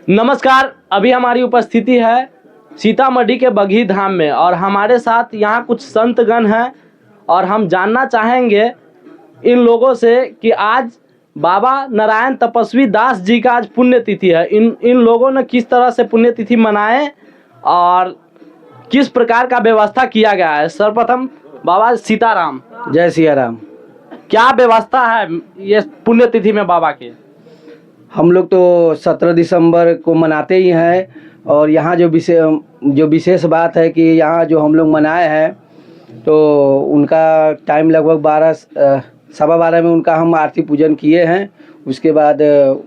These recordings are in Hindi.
नमस्कार, अभी हमारी उपस्थिति है सीतामढ़ी के बगही धाम में और हमारे साथ यहाँ कुछ संतगण हैं और हम जानना चाहेंगे इन लोगों से कि आज बाबा नारायण तपस्वी दास जी का आज पुण्यतिथि है। इन लोगों ने किस तरह से पुण्यतिथि मनाए और किस प्रकार का व्यवस्था किया गया है। सर्वप्रथम बाबा सीताराम, जय सिया राम। क्या व्यवस्था है ये पुण्यतिथि में बाबा के? हम लोग तो 17 दिसंबर को मनाते ही हैं और यहाँ जो विशेष बात है कि यहाँ जो हम लोग मनाए हैं तो उनका टाइम लगभग 12 में उनका हम आरती पूजन किए हैं। उसके बाद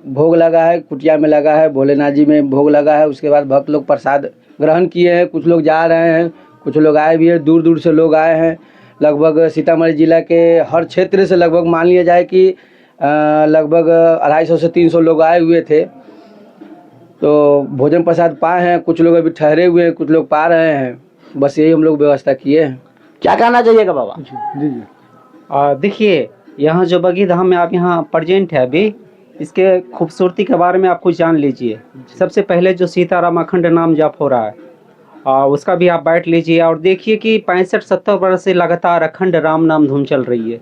भोग लगा है, कुटिया में लगा है, भोलेनाथ जी में भोग लगा है। उसके बाद भक्त लोग प्रसाद ग्रहण किए हैं। कुछ लोग जा रहे हैं, कुछ लोग आए भी हैं, दूर दूर से लोग आए हैं। लगभग सीतामढ़ी जिला के हर क्षेत्र से लगभग मान लिया जाए कि लगभग 250 से 300 लोग आए हुए थे। तो भोजन प्रसाद पाए हैं, कुछ लोग अभी ठहरे हुए हैं, कुछ लोग पा रहे हैं। बस यही हम लोग व्यवस्था किए हैं। क्या कहना चाहिएगा बाबा? जी देखिए, यहाँ जो बगही धाम में आप यहाँ प्रेजेंट है अभी, इसके खूबसूरती के बारे में आप कुछ जान लीजिए। सबसे पहले जो सीताराम अखंड नाम जप हो रहा है उसका भी आप बैठ लीजिए और देखिए कि 65-70 वर्ष से लगातार अखंड राम नाम धूम चल रही है।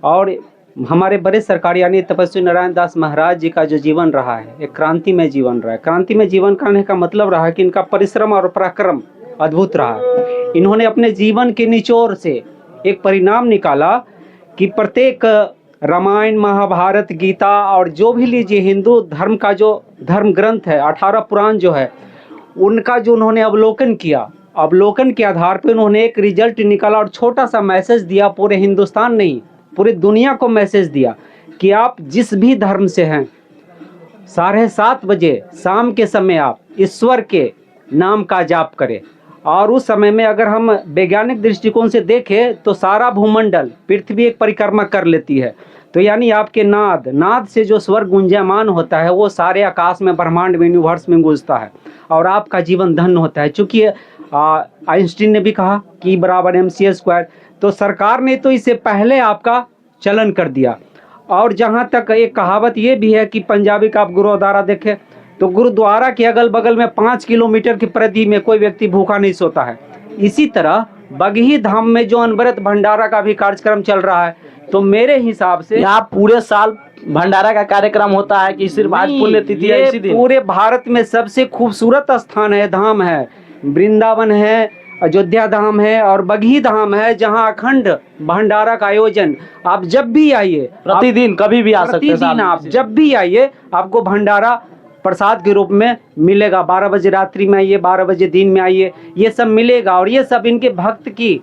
और हमारे बड़े सरकार यानी तपस्वी नारायण दास महाराज जी का जो जीवन रहा है एक क्रांतिमय जीवन रहा है। क्रांतिमय जीवन कहने का मतलब रहा कि इनका परिश्रम और पराक्रम अद्भुत रहा। इन्होंने अपने जीवन के निचोड़ से एक परिणाम निकाला कि प्रत्येक रामायण, महाभारत, गीता और जो भी लीजिए हिंदू धर्म का जो धर्म ग्रंथ है, 18 पुराण जो है, उनका जो उन्होंने अवलोकन के आधार पर उन्होंने एक रिजल्ट निकाला और छोटा सा मैसेज दिया। पूरे हिंदुस्तान नहीं, पूरी दुनिया को मैसेज दिया कि आप जिस भी धर्म से हैं 7:30 बजे शाम के समय आप ईश्वर के नाम का जाप करें। और उस समय में अगर हम वैज्ञानिक दृष्टिकोण से देखें तो सारा भूमंडल, पृथ्वी एक परिक्रमा कर लेती है। तो यानी आपके नाद से जो स्वर गुंजायमान होता है वो सारे आकाश में, ब्रह्मांड में, यूनिवर्स में गूंजता है और आपका जीवन धन्य होता है। चूँकि आइंस्टीन ने भी कहा कि बराबर mc²। तो सरकार ने तो इससे पहले आपका चलन कर दिया। और जहाँ तक एक कहावत ये भी है कि पंजाबी का आप गुरुद्वारा देखें तो गुरुद्वारा के अगल बगल में 5 किलोमीटर की परिधि में कोई व्यक्ति भूखा नहीं सोता है। इसी तरह बगही धाम में जो अनवरत भंडारा का भी कार्यक्रम चल रहा है, तो मेरे हिसाब से यहाँ पूरे साल भंडारा का कार्यक्रम होता है कि सिर्फ आज पुण्यतिथि है इसी दिन? पूरे भारत में सबसे खूबसूरत स्थान है, धाम है, वृंदावन है, अयोध्या धाम है और बगही धाम है, जहां अखंड भंडारा का आयोजन आप जब भी आइए, प्रतिदिन कभी भी आ सकते हैं। प्रतिदिन आप जब भी आइए आपको भंडारा प्रसाद के रूप में मिलेगा। 12 बजे रात्रि में आइए, 12 बजे दिन में आइए, ये सब मिलेगा और ये सब इनके भक्त की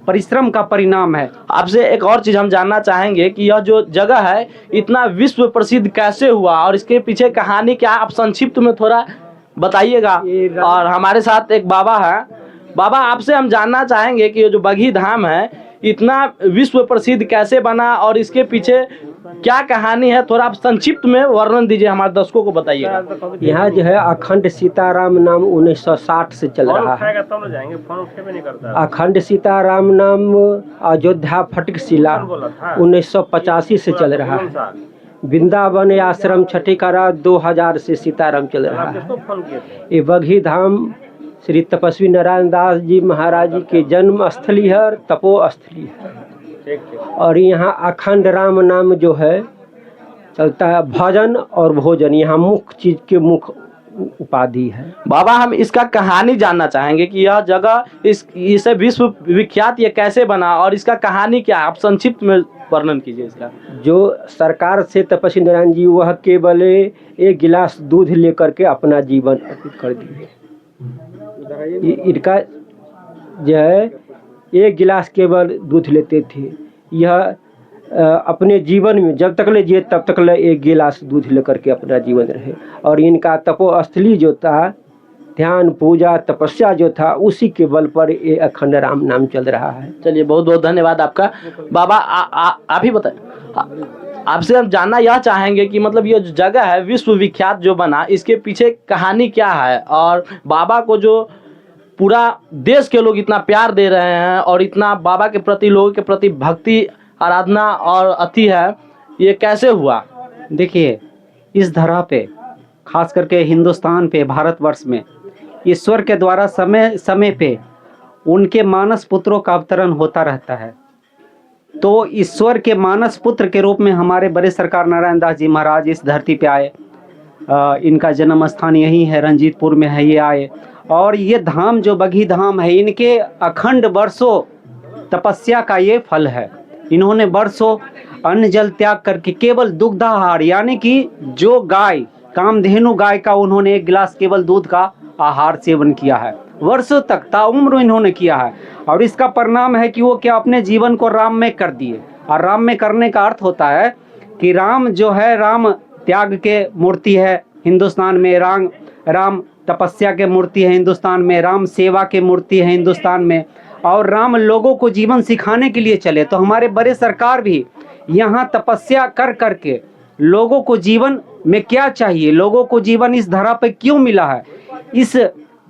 परिश्रम का परिणाम है। आपसे एक और चीज हम जानना चाहेंगे कि यह जो जगह है इतना विश्व प्रसिद्ध कैसे हुआ और इसके पीछे कहानी क्या? आप संक्षिप्त में थोड़ा बताइएगा। और हमारे साथ एक बाबा है। बाबा, आपसे हम जानना चाहेंगे कि ये जो बगही धाम है इतना विश्व प्रसिद्ध कैसे बना और इसके पीछे क्या कहानी है? थोड़ा आप संक्षिप्त में वर्णन दीजिए, हमारे दर्शकों को बताइए। यहाँ जो है अखंड सीताराम नाम 1960 से चल रहा है। अखंड सीताराम नाम अयोध्या फटिक शिला 1985 से चल रहा है। वृंदावन आश्रम छठीकरा 2000 से सीताराम चल रहा है। ये बगही धाम श्री तपस्वी नारायण दास जी महाराज जी के जन्म स्थली है और तपो स्थली है। और यहाँ अखंड राम नाम जो है चलता है। भजन और भोजन यहाँ मुख्य चीज के मुख्य उपाधि है। बाबा, हम इसका कहानी जानना चाहेंगे कि यह जगह इसे विश्व विख्यात ये कैसे बना और इसका कहानी क्या? आप संक्षिप्त में वर्णन कीजिए इसका। जो सरकार से तपस्वी नारायण जी वह केवल 1 गिलास दूध लेकर के अपना जीवन अर्पित कर दिए। इनका जो है 1 गिलास केवल दूध लेते थे। यह अपने जीवन में जब तक ले जिए तब तक ले 1 गिलास दूध लेकर के अपना जीवन रहे। और इनका तपोस्थली जो था, ध्यान, पूजा, तपस्या जो था, उसी के बल पर ये अखंड राम नाम चल रहा है। चलिए, बहुत बहुत धन्यवाद आपका। बाबा, आप ही बताएं। आपसे हम जानना यह चाहेंगे कि मतलब ये जो जगह है विश्व विख्यात जो बना, इसके पीछे कहानी क्या है और बाबा को जो पूरा देश के लोग इतना प्यार दे रहे हैं और इतना बाबा के प्रति, लोगों के प्रति भक्ति, आराधना और अति है, ये कैसे हुआ? देखिए, इस धरा पे, खास करके हिंदुस्तान पे, भारतवर्ष में ईश्वर के द्वारा समय समय पे उनके मानस पुत्रों का अवतरण होता रहता है। तो ईश्वर के मानस पुत्र के रूप में हमारे बड़े सरकार नारायण दास जी महाराज इस धरती पे आए। इनका जन्म स्थान यही है, रंजीतपुर में है, ये आए। और ये धाम जो बगही धाम है, इनके अखंड वर्षों तपस्या का ये फल है। इन्होंने वर्षों अन्न जल त्याग करके केवल दुग्धाहार, यानी कि जो गाय, कामधेनु गाय का उन्होंने एक गिलास केवल दूध का आहार सेवन किया है। वर्षों तक ताउम्र इन्होंने किया है। और इसका परिणाम है कि वो क्या अपने जीवन को राम में कर दिए। और राम में करने का अर्थ होता है कि राम जो है, राम त्याग के मूर्ति है हिंदुस्तान में, राम तपस्या के मूर्ति है हिंदुस्तान में, राम सेवा के मूर्ति है हिंदुस्तान में, और राम लोगों को जीवन सिखाने के लिए चले। तो हमारे बड़े सरकार भी यहाँ तपस्या कर करके लोगों को जीवन में क्या चाहिए, लोगों को जीवन इस धरा पर क्यों मिला है, इस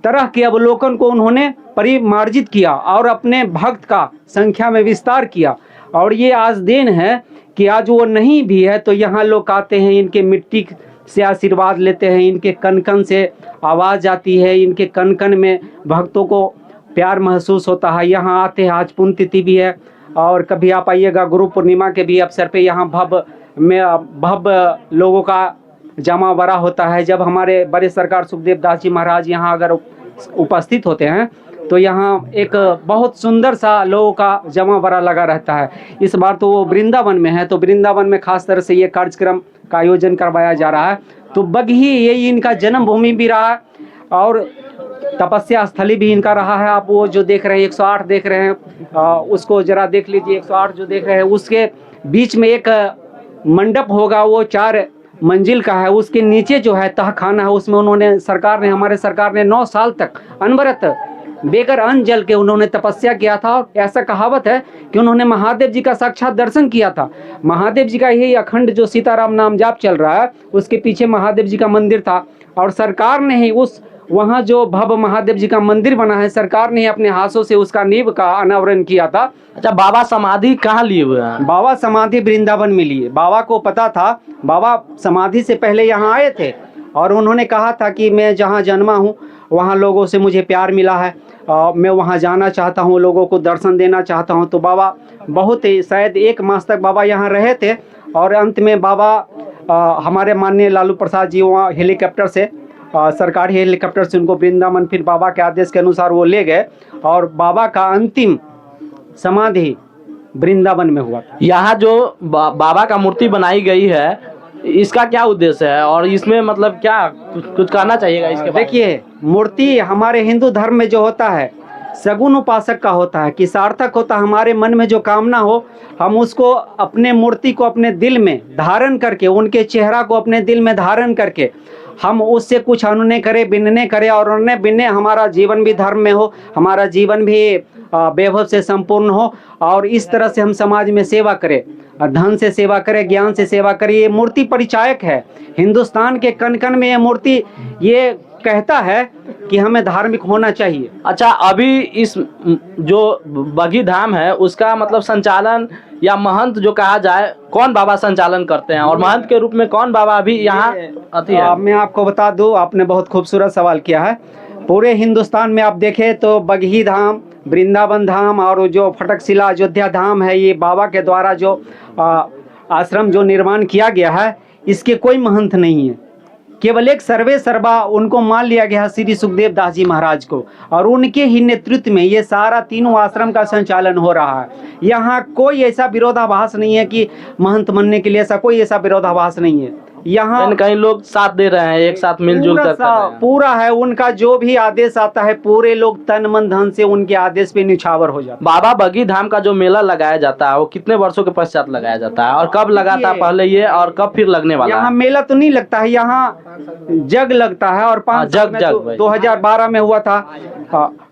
तरह के अवलोकन को उन्होंने परिमार्जित किया और अपने भक्त का संख्या में विस्तार किया। और ये आज देन है कि आज वो नहीं भी है तो यहाँ लोग आते हैं, इनके मिट्टी से आशीर्वाद लेते हैं, इनके कन कन से आवाज़ आती है, इनके कन कन में भक्तों को प्यार महसूस होता है। यहाँ आते हैं, आज पुण्यतिथि भी है और कभी आप आइएगा गुरु पूर्णिमा के भी अवसर पे यहाँ भव्य लोगों का जमावड़ा होता है। जब हमारे बड़े सरकार सुखदेव दास जी महाराज यहाँ अगर उपस्थित होते हैं तो यहाँ एक बहुत सुंदर सा लोगों का जमावड़ा लगा रहता है। इस बार तो वो वृंदावन में है, तो वृंदावन में खास तरह से ये कार्यक्रम का आयोजन करवाया जा रहा है। तो बगही ये इनका जन्मभूमि भी रहा है और तपस्या स्थली भी इनका रहा है। आप वो जो देख रहे हैं 108 देख रहे हैं, उसको जरा देख लीजिए। 108 जो देख रहे हैं उसके बीच में एक मंडप होगा, वो 4 मंजिल का है। उसके नीचे जो है तहखाना है, उसमें उन्होंने हमारे सरकार ने 9 साल तक अनवरत बेगर अन्न जल के उन्होंने तपस्या किया था। और ऐसा कहावत है कि उन्होंने महादेव जी का साक्षात दर्शन किया था। महादेव जी का यही अखंड जो सीताराम नाम जाप चल रहा है, उसके पीछे महादेव जी का मंदिर था और सरकार ने ही वहाँ जो भव्य महादेव जी का मंदिर बना है, सरकार ने अपने हाथों से उसका नींव का अनावरण किया था। अच्छा, बाबा समाधि कहाँ लिए हुए हैं? बाबा समाधि वृंदावन में लिए। बाबा को पता था, बाबा समाधि से पहले यहाँ आए थे और उन्होंने कहा था कि मैं जहाँ जन्मा हूँ वहाँ लोगों से मुझे प्यार मिला है, मैं वहाँ जाना चाहता हूँ, लोगों को दर्शन देना चाहता हूँ। तो बाबा बहुत ही शायद 1 मास तक बाबा यहाँ रहे थे और अंत में बाबा हमारे माननीय लालू प्रसाद जी वहाँ हेलीकॉप्टर से, सरकारी हेलीकॉप्टर से उनको वृंदावन फिर बाबा के आदेश के अनुसार वो ले गए और बाबा का अंतिम समाधि वृंदावन में हुआ था। यहाँ जो बाबा का मूर्ति बनाई गई है, इसका क्या उद्देश्य है और इसमें मतलब क्या कुछ कहना चाहिएगा इसके बारे में? देखिए, मूर्ति हमारे हिंदू धर्म में जो होता है सगुन उपासक का होता है कि सार्थक होता है। हमारे मन में जो कामना हो हम उसको, अपने मूर्ति को अपने दिल में धारण करके, उनके चेहरा को अपने दिल में धारण करके हम उससे कुछ अनुनय करें, विनय करें और उन्हें विनय हमारा जीवन भी धर्म में हो, हमारा जीवन भी वैभव से संपूर्ण हो और इस तरह से हम समाज में सेवा करें, धन से सेवा करें, ज्ञान से सेवा करें। ये मूर्ति परिचायक है हिंदुस्तान के कण कण में। ये मूर्ति ये कहता है कि हमें धार्मिक होना चाहिए। अच्छा, अभी इस जो बगही धाम है उसका मतलब संचालन या महंत जो कहा जाए, कौन बाबा संचालन करते हैं और महंत के रूप में कौन बाबा अभी यहाँ आती है? मैं आपको बता दूं, आपने बहुत खूबसूरत सवाल किया है। पूरे हिंदुस्तान में आप देखें तो बगही धाम, वृंदावन धाम और जो फटकशिला अयोध्या धाम है, ये बाबा के द्वारा जो आश्रम जो निर्माण किया गया है, इसके कोई महंत नहीं है। केवल एक सर्वे सर्वा उनको मान लिया गया श्री सुखदेव दास जी महाराज को और उनके ही नेतृत्व में ये सारा तीनों आश्रम का संचालन हो रहा है। यहाँ कोई ऐसा विरोधाभास नहीं है कि महंत बनने के लिए, ऐसा कोई ऐसा विरोधाभास नहीं है। यहाँ कई लोग साथ दे रहे हैं, एक साथ मिलजुल कर पूरा है। उनका जो भी आदेश आता है पूरे लोग तन मन धन से उनके आदेश पे निछावर हो जाते। बाबा बगही धाम का जो मेला लगाया जाता है वो कितने वर्षों के पश्चात लगाया जाता है और कब लगा था पहले ये और कब फिर लगने वाला है? यहाँ मेला तो नहीं लगता है, यहाँ जग लगता है और 2012 में हुआ था,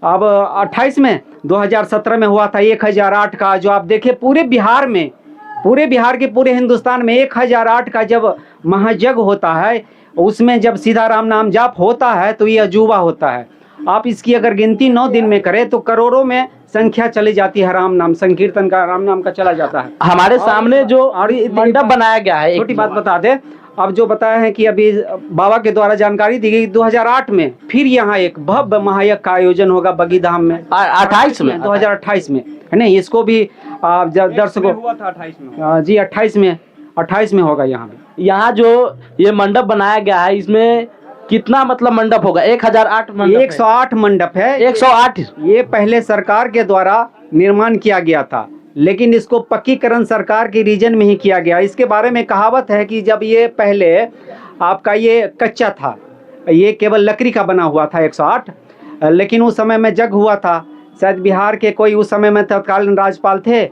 अब 28 में 2017 में हुआ था 1008 का। जो आप देखे पूरे बिहार में, पूरे बिहार के पूरे हिंदुस्तान में 1008 का जब महायज्ञ होता है, उसमें जब सीताराम नाम जाप होता है तो ये अजूबा होता है। आप इसकी अगर गिनती 9 दिन में करें तो करोड़ों में संख्या चली जाती है। राम नाम संकीर्तन का, राम नाम का चला जाता है। हमारे सामने जो मंडप बनाया गया है, छोटी बात बता दे, अब जो बताया है कि अभी बाबा के द्वारा जानकारी दी गई 2008 में फिर यहाँ एक भव्य महायज्ञ का आयोजन होगा बगी धाम में 28 में 2028 में, है नहीं? इसको भी दर्शकों हुआ था 28 में। जी 28 में होगा यहाँ भी। यहाँ जो ये मंडप बनाया गया है इसमें कितना मतलब मंडप होगा? 1008 मंडप 108 मंडप है। 108 ये पहले सरकार के द्वारा निर्माण किया गया था, लेकिन इसको पक्कीकरण सरकार के रीजन में ही किया गया। इसके बारे में कहावत है कि जब ये पहले आपका ये कच्चा था, ये केवल लकड़ी का बना हुआ था 108, लेकिन उस समय में जग हुआ था। शायद बिहार के कोई उस समय में तत्कालीन राज्यपाल थे,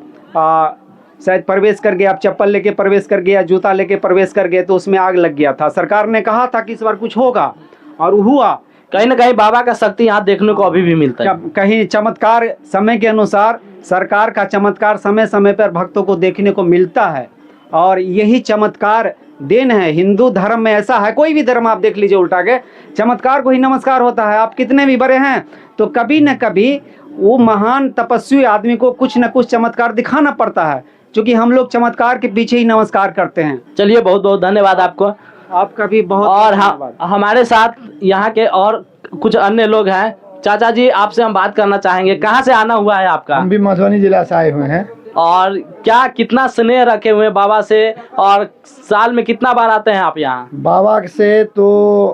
शायद प्रवेश कर गए, आप चप्पल लेके प्रवेश कर गए या जूता लेके प्रवेश कर गए तो उसमें आग लग गया था। सरकार ने कहा था कि इस बार कुछ होगा और हुआ। कहीं ना कहीं बाबा का शक्ति यहाँ देखने को अभी भी मिलता है। कहीं चमत्कार समय के अनुसार, सरकार का चमत्कार समय समय पर भक्तों को देखने को मिलता है, और यही चमत्कार देन है। हिंदू धर्म में ऐसा है, कोई भी धर्म आप देख लीजिए उल्टा के, चमत्कार को ही नमस्कार होता है। आप कितने भी बड़े हैं तो कभी न कभी वो महान तपस्वी आदमी को कुछ न कुछ चमत्कार दिखाना पड़ता है, क्योंकि हम लोग चमत्कार के पीछे ही नमस्कार करते हैं। चलिए, बहुत बहुत धन्यवाद आपको। आपका भी बहुत और धन्यवाद। हमारे साथ यहाँ के और कुछ अन्य लोग हैं। चाचा जी, आपसे हम बात करना चाहेंगे, कहाँ से आना हुआ है आपका? हम भी मधुबनी जिला से आए हुए हैं। और क्या कितना स्नेह रखे हुए हैं बाबा से, और साल में कितना बार आते हैं आप यहाँ? बाबा से तो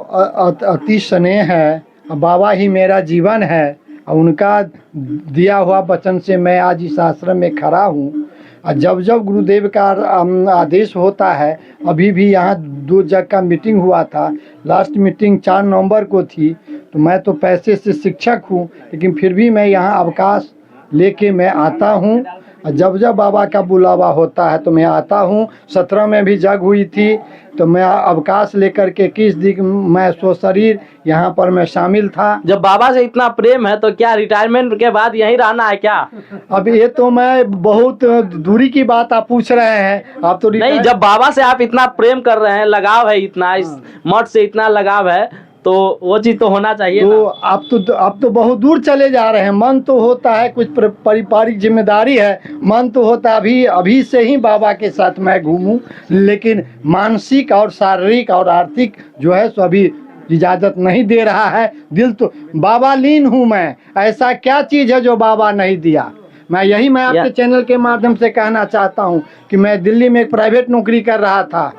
अति स्नेह है। बाबा ही मेरा जीवन है, और उनका दिया हुआ वचन से मैं आज इस आश्रम में खड़ा हूँ। और जब जब गुरुदेव का आदेश होता है, अभी भी यहाँ 2 जगह का मीटिंग हुआ था। लास्ट मीटिंग 4 नवंबर को थी। तो मैं तो पैसे से शिक्षक हूँ, लेकिन फिर भी मैं यहाँ अवकाश लेके मैं आता हूँ। और जब जब बाबा का बुलावा होता है तो मैं आता हूँ। 17 में भी जग हुई थी तो मैं अवकाश लेकर के 21 दिन मैं स्वशरीर यहाँ पर मैं शामिल था। जब बाबा से इतना प्रेम है तो क्या रिटायरमेंट के बाद यहीं रहना है क्या? अब ये तो मैं बहुत दूरी की बात आप पूछ रहे हैं। आप तो नहीं, जब बाबा से आप इतना प्रेम कर रहे हैं, लगाव है इतना, इस मठ से इतना लगाव है, तो वो चीज तो होना चाहिए तो ना? आप तो बहुत दूर चले जा रहे हैं। मन तो होता है, कुछ पारिवारिक जिम्मेदारी है, मन तो होता है अभी से ही बाबा के साथ मैं घूमूं, लेकिन मानसिक और शारीरिक और आर्थिक जो है सो अभी इजाज़त नहीं दे रहा है। दिल तो बाबा लीन हूँ मैं, ऐसा क्या चीज़ है जो बाबा नहीं दिया। मैं आपके चैनल के माध्यम से कहना चाहता हूँ कि मैं दिल्ली में एक प्राइवेट नौकरी कर रहा था।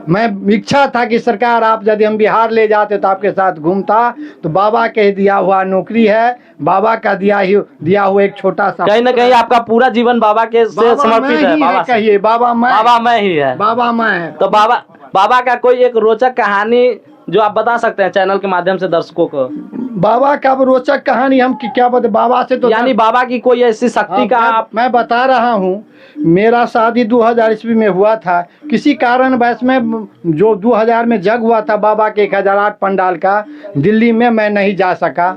मैं इच्छा था कि सरकार आप यदि हम बिहार ले जाते तो आपके साथ घूमता। तो बाबा के दिया हुआ नौकरी है, बाबा का दिया हुआ एक छोटा सा, कहीं ना कहीं आपका पूरा जीवन बाबा के से समर्पित है। बाबा से कहिए बाबा मैं ही है। बाबा मैं। तो बाबा का कोई एक रोचक कहानी जो आप बता सकते हैं चैनल के माध्यम से दर्शकों को? बाबा का रोचक कहानी हम क्या बता, बाबा से तो यानी बाबा की कोई ऐसी शक्ति का आप... मैं बता रहा हूँ। मेरा शादी 2000 ईस्वी में हुआ था। किसी कारणवश में जो 2000 में जग हुआ था बाबा के 1008 पंडाल का, दिल्ली में मैं नहीं जा सका।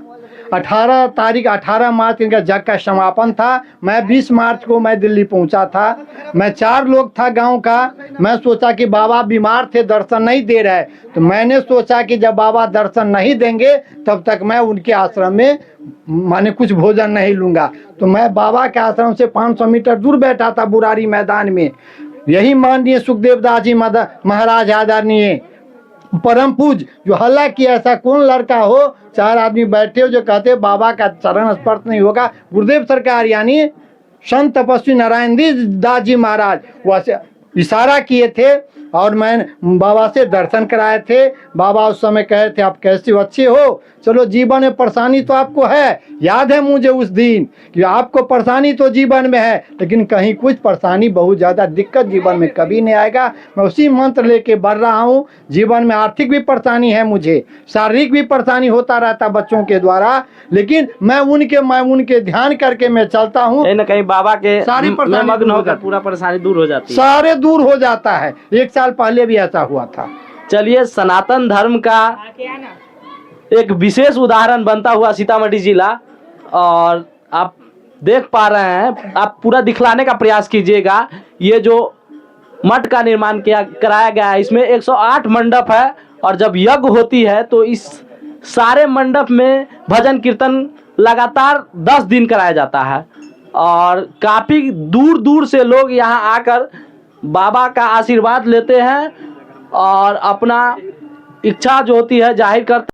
18 मार्च इनका जग का समापन था। मैं 20 मार्च को मैं दिल्ली पहुंचा था। मैं 4 लोग था गांव का। मैं सोचा कि बाबा बीमार थे, दर्शन नहीं दे रहे, तो मैंने सोचा कि जब बाबा दर्शन नहीं देंगे तब तक मैं उनके आश्रम में माने कुछ भोजन नहीं लूँगा। तो मैं बाबा के आश्रम से 500 मीटर दूर बैठा था बुरारी मैदान में। यही माननीय सुखदेव दास जी महाराज आदरणीय परम पूज जो हल्ला किया, ऐसा कौन लड़का हो 4 आदमी बैठे हो जो कहते बाबा का चरण स्पर्श नहीं होगा। गुरुदेव सरकार यानी संत तपस्वी नारायण दास जी महाराज वैसे इशारा किए थे और मैं बाबा से दर्शन कराए थे। बाबा उस समय कहे थे आप कैसे हो, अच्छे हो, चलो जीवन में परेशानी तो आपको है, याद है मुझे उस दिन कि आपको परेशानी तो जीवन में है, लेकिन कहीं कुछ परेशानी बहुत ज़्यादा दिक्कत जीवन में कभी नहीं आएगा। मैं उसी मंत्र लेके बढ़ रहा हूँ। जीवन में आर्थिक भी परेशानी है, मुझे शारीरिक भी परेशानी होता रहता बच्चों के द्वारा, लेकिन मैं उनके ध्यान करके मैं चलता हूँ। कहीं ना कहीं बाबा के सारी मग्न होकर पूरा परेशानी दूर हो जाती है, सारे दूर हो जाता है। 1 साल पहले भी ऐसा हुआ था। चलिए, सनातन धर्म का एक विशेष उदाहरण बनता हुआ सीतामढ़ी जिला, और आप देख पा रहे हैं, आप पूरा दिखलाने का प्रयास कीजिएगा। ये जो मठ का निर्माण कराया गया है, इसमें 108 मंडप है, और जब यज्ञ होती है तो इस सारे मंडप में भजन कीर्तन लगातार 10 दिन कराया जाता है, और काफ़ी दूर दूर से लोग यहाँ आकर बाबा का आशीर्वाद लेते हैं और अपना इच्छा जो होती है जाहिर करते